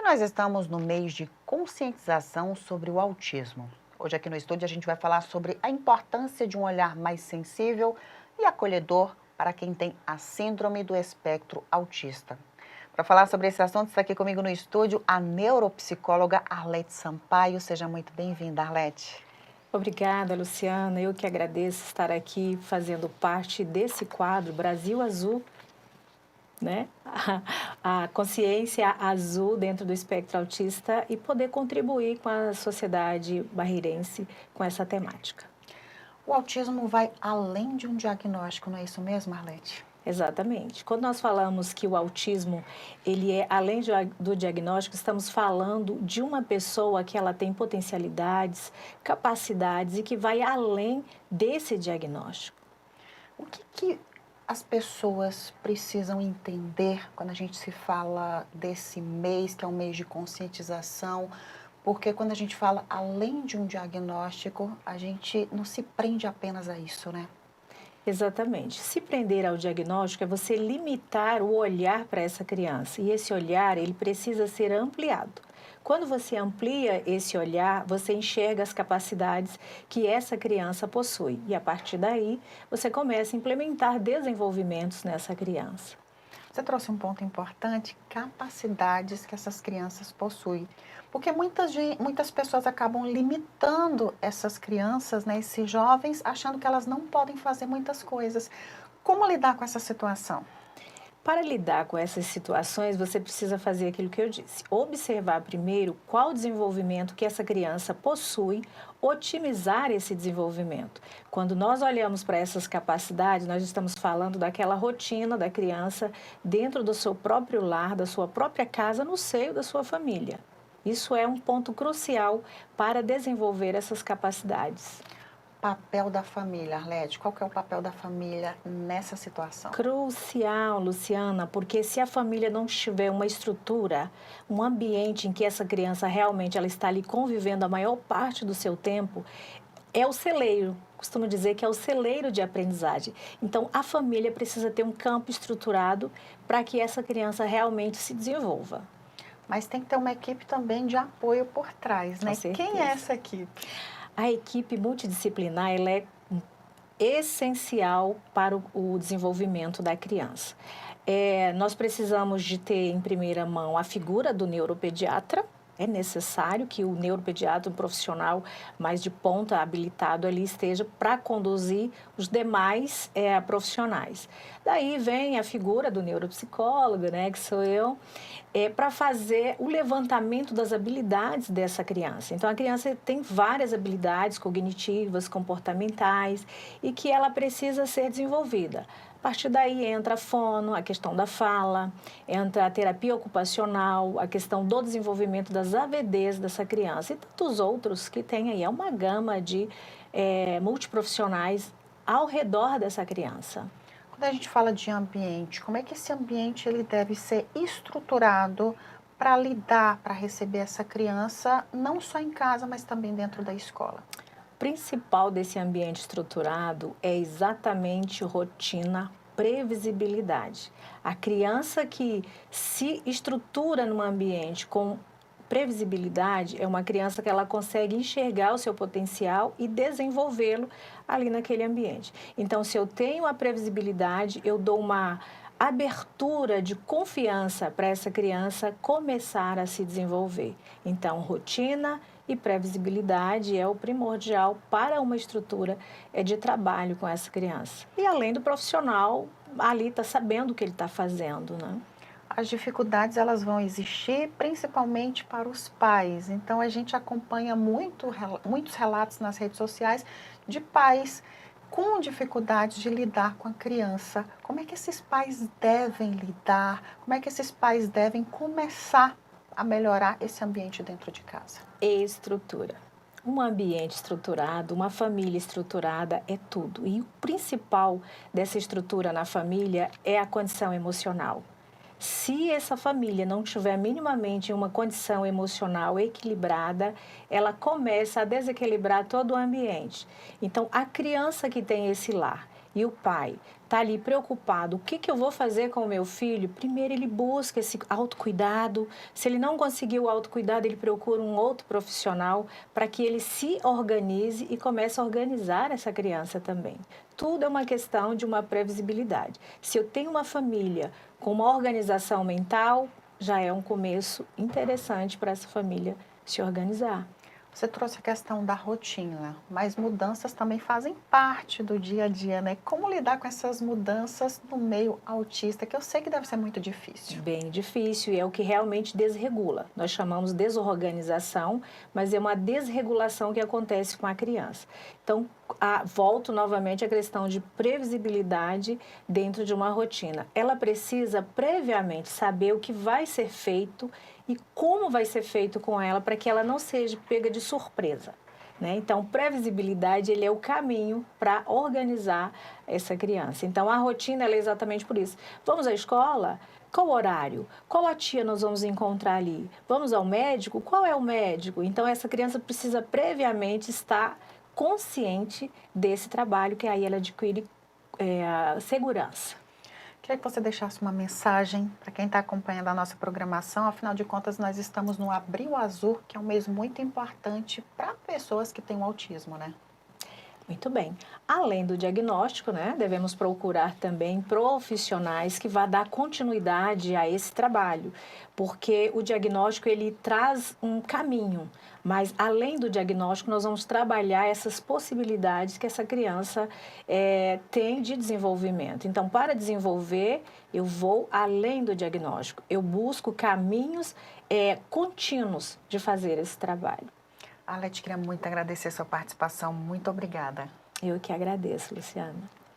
nós estamos no mês de conscientização sobre o autismo. Hoje aqui no estúdio a gente vai falar sobre a importância de um olhar mais sensível e acolhedor para quem tem a síndrome do espectro autista. Para falar sobre esse assunto, está aqui comigo no estúdio a neuropsicóloga Arlete Sampaio. Seja muito bem-vinda, Arlete. Obrigada, Luciana. Eu que agradeço estar aqui fazendo parte desse quadro Brasil Azul, né? A consciência azul dentro do espectro autista e poder contribuir com a sociedade barreirense com essa temática. O autismo vai além de um diagnóstico, não é isso mesmo, Arlete? Exatamente. Quando nós falamos que o autismo, ele é além do diagnóstico, estamos falando de uma pessoa que ela tem potencialidades, capacidades e que vai além desse diagnóstico. O que as pessoas precisam entender quando a gente se fala desse mês, que é um mês de conscientização? Porque quando a gente fala além de um diagnóstico, a gente não se prende apenas a isso, né? Exatamente. Se prender ao diagnóstico é você limitar o olhar para essa criança. E esse olhar, ele precisa ser ampliado. Quando você amplia esse olhar, você enxerga as capacidades que essa criança possui. E a partir daí, você começa a implementar desenvolvimentos nessa criança. Você trouxe um ponto importante, capacidades que essas crianças possuem. Porque muitas pessoas acabam limitando essas crianças, né, esses jovens, achando que elas não podem fazer muitas coisas. Como lidar com essa situação? Para lidar com essas situações, você precisa fazer aquilo que eu disse. Observar primeiro qual desenvolvimento que essa criança possui, otimizar esse desenvolvimento. Quando nós olhamos para essas capacidades, nós estamos falando daquela rotina da criança dentro do seu próprio lar, da sua própria casa, no seio da sua família. Isso é um ponto crucial para desenvolver essas capacidades. Papel da família, Arlete, qual que é o papel da família nessa situação? Crucial, Luciana, porque se a família não tiver uma estrutura, um ambiente em que essa criança realmente ela está ali convivendo a maior parte do seu tempo, é o celeiro. Costumo dizer que é o celeiro de aprendizagem. Então, a família precisa ter um campo estruturado para que essa criança realmente se desenvolva. Mas tem que ter uma equipe também de apoio por trás, Com né? Quem é certeza. essa equipe? A equipe multidisciplinar ela é essencial para o desenvolvimento da criança. Nós precisamos de ter em primeira mão a figura do neuropediatra. É necessário que o neuropediatra, um profissional mais de ponta, habilitado ali, esteja para conduzir os demais profissionais. Daí vem a figura do neuropsicólogo, né, que sou eu, para fazer o levantamento das habilidades dessa criança. Então, a criança tem várias habilidades cognitivas, comportamentais, e que ela precisa ser desenvolvida. A partir daí entra a fono, a questão da fala, entra a terapia ocupacional, a questão do desenvolvimento das AVDs dessa criança e tantos outros que tem aí. É uma gama de multiprofissionais ao redor dessa criança. Quando a gente fala de ambiente, como é que esse ambiente ele deve ser estruturado para lidar, para receber essa criança, não só em casa, mas também dentro da escola? O principal desse ambiente estruturado é exatamente rotina, previsibilidade. A criança que se estrutura num ambiente com previsibilidade é uma criança que ela consegue enxergar o seu potencial e desenvolvê-lo ali naquele ambiente. Então, se eu tenho a previsibilidade, eu dou uma abertura de confiança para essa criança começar a se desenvolver. Então, rotina e previsibilidade é o primordial para uma estrutura de trabalho com essa criança. E além do profissional, ali está sabendo o que ele está fazendo, né? As dificuldades elas vão existir principalmente para os pais. Então a gente acompanha muitos relatos nas redes sociais de pais com dificuldade de lidar com a criança. Como é que esses pais devem lidar? Como é que esses pais devem começar a melhorar esse ambiente dentro de casa? Estrutura. Um ambiente estruturado, uma família estruturada é tudo. E o principal dessa estrutura na família é a condição emocional. Se essa família não tiver minimamente uma condição emocional equilibrada, ela começa a desequilibrar todo o ambiente. Então, a criança que tem esse lar, e o pai está ali preocupado, o que eu vou fazer com o meu filho? Primeiro ele busca esse autocuidado. Se ele não conseguir o autocuidado, ele procura um outro profissional para que ele se organize e comece a organizar essa criança também. Tudo é uma questão de uma previsibilidade. Se eu tenho uma família com uma organização mental, já é um começo interessante para essa família se organizar. Você trouxe a questão da rotina, mas mudanças também fazem parte do dia a dia, né? Como lidar com essas mudanças no meio autista, que eu sei que deve ser muito difícil. Bem difícil e é o que realmente desregula. Nós chamamos desorganização, mas é uma desregulação que acontece com a criança. Então, volto novamente à questão de previsibilidade dentro de uma rotina. Ela precisa previamente saber o que vai ser feito e como vai ser feito com ela para que ela não seja pega de surpresa. Né? Então, previsibilidade ele é o caminho para organizar essa criança. Então, a rotina ela é exatamente por isso. Vamos à escola? Qual horário? Qual a tia nós vamos encontrar ali? Vamos ao médico? Qual é o médico? Então, essa criança precisa previamente estar consciente desse trabalho, que aí ela adquire a segurança. Queria que você deixasse uma mensagem para quem está acompanhando a nossa programação. Afinal de contas, nós estamos no Abril Azul, que é um mês muito importante para pessoas que têm o autismo, né? Muito bem. Além do diagnóstico, né, devemos procurar também profissionais que vão dar continuidade a esse trabalho, porque o diagnóstico ele traz um caminho, mas além do diagnóstico nós vamos trabalhar essas possibilidades que essa criança tem de desenvolvimento. Então, para desenvolver, eu vou além do diagnóstico, eu busco caminhos contínuos de fazer esse trabalho. Arlete, queria muito agradecer a sua participação. Muito obrigada. Eu que agradeço, Luciana.